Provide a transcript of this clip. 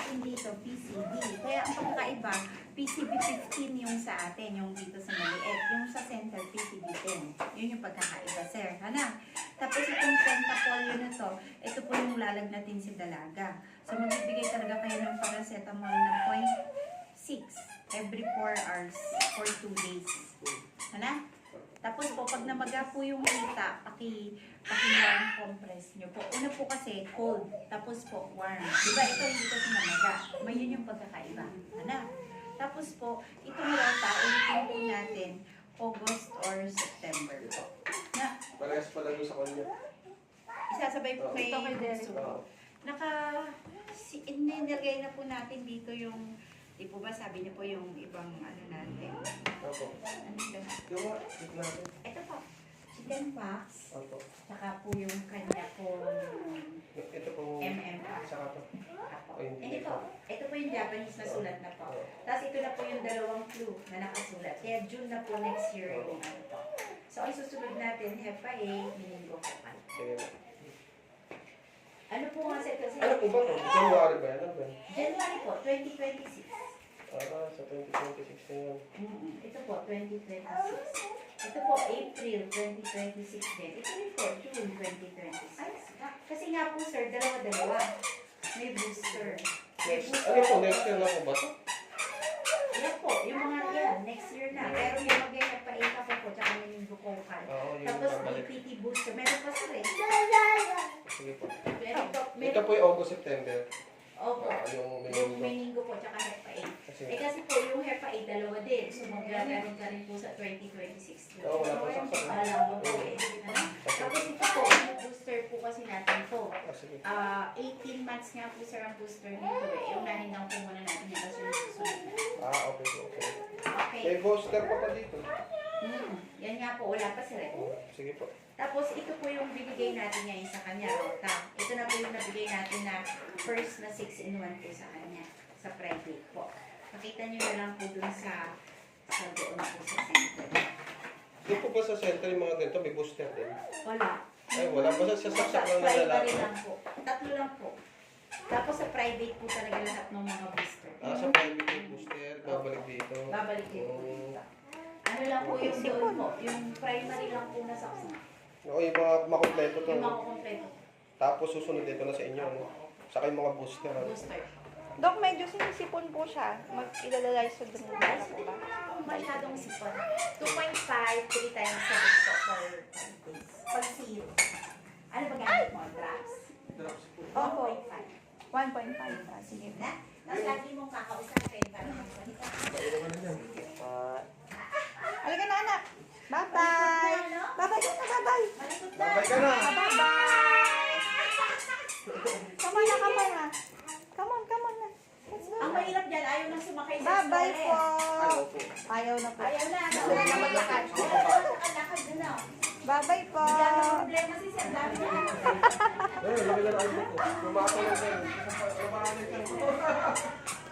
natin dito, PCB. Kaya ang pagkakaiba, PCB 15 yung sa atin, yung dito sa maliit. Yung sa center, PCB 10. Yun yung pagkakaiba, sir. Hana? Tapos itong pentafolio na to, ito po yung lalagnatin si dalaga. So magbibigay talaga kayo ng paracetamol na 0.6 every 4 hours for 2 days. Hana? Tapos po, pag namaga po yung hita, paki-warm compress nyo po. Una po kasi cold, tapos po warm. Diba ito yung dito sa namaga? May yun yung pagkakaiba. Hana? Tapos po, itong rota, ulitin po natin August or September po. Na, Parehas pala doon sa kanya. isasabay po kay Ito kay Derek. Bunso. Nilagay na po natin dito yung, di po ba sabi niyo po yung ibang ano natin. Opo. Ano ito? Yung mga, ito natin. Ito po, chicken pox. Opo. Tsaka po yung kanya po Ito po. MMR. Saka to. Apo. Ayun, Ito po yung Japanese na sulat na po. Tapos ito na po yung dalawang flu na nakasulat. Kaya June na po next year yung ano po. So ang susunod natin, Hepa A, meningococcal. Sige. Ano po nga sa ito? Ano po ba ito? January ba yan? Ano ba yan? January po, 2026. Sa 2026 na yan. Ito po, 2026. Ito po, April 2026 din. Ito rin po, June 2026. Kasi nga po sir, dalawa-dalawa. May booster. May Next, booster. ano po, next year na po ba ito? Yan po, yung mga yan, next year na. Pero yung mag-ganyan pa ika po, tsaka meningococcal. Oo, yung Tapos babalik. DPT booster. Meron pa sir eh. Sige po. Ito Meron po yung August, September. Opo. Yung Yung meningo. meningo po, tsaka Hepa A. Kasi, Kasi po, yung Hepa A, dalawa din. So, magkakaroon ka rin po sa 2026. Oo, wala pa saksak. Alam mo po eh. Ano? Tapos ito po, yung booster po kasi natin po. sige. 18 months nga po sir ang booster nito eh. Yung nahin lang po muna natin yung kasi yung susunod na. Okay po, okay. Okay. May booster pa pa dito. Yan nga po, wala pa sir eh. Sige po. Tapos ito po yung binigay natin ngayon sa kanya, Rota. Ito na po yung nabigay natin na first na 6-in-1 po sa kanya, sa private po. Pakita nyo na lang po dun sa doon po sa center. Doon po ba sa center yung mga ganito, may booster din? Wala. Ay, wala ba sa saksak lang na Primary lalaki? lang po. Tatlo lang po. Tapos sa private po talaga lahat ng mga booster. Sa private yung booster, babalik dito. Babalik din po dito. Ano lang po yung doon po, yung primary lang po na saksak. Oo, yung mga makompleto to. Yung mga kompleto. Tapos susunod dito na sa inyo, no? Saka yung mga booster. Ano? Booster. Dok, medyo sinisipon po siya. Mag-ilalay sa dun na Guys, po hindi ba? po masyadong sipon. 2.5, 3 times a week po for 5 days. Pag zero. Ano ba gamit mo? Drugs? Opo. 1.5. 1.5. Sige. Na? Tapos lagi mong kakausapin para magsalita. Halika na, anak. Bye-bye. Bye-bye ka na, bye-bye. Malikot na. Babay ka na! Bye-bye. Come on na, come on na. Come on, come on na. Let's go. Ang mahirap dyan, ayaw na sumakay sa Bye-bye po. Ayaw po. Ayaw na po. Ayaw na. Ayaw na maglakad. Nakalakad na na. Bye-bye po. Wala na problema si Sir. Dami na lang. Ayun, laki na lang po. Lumasa lang sa'yo. Lumasa lang sa'yo.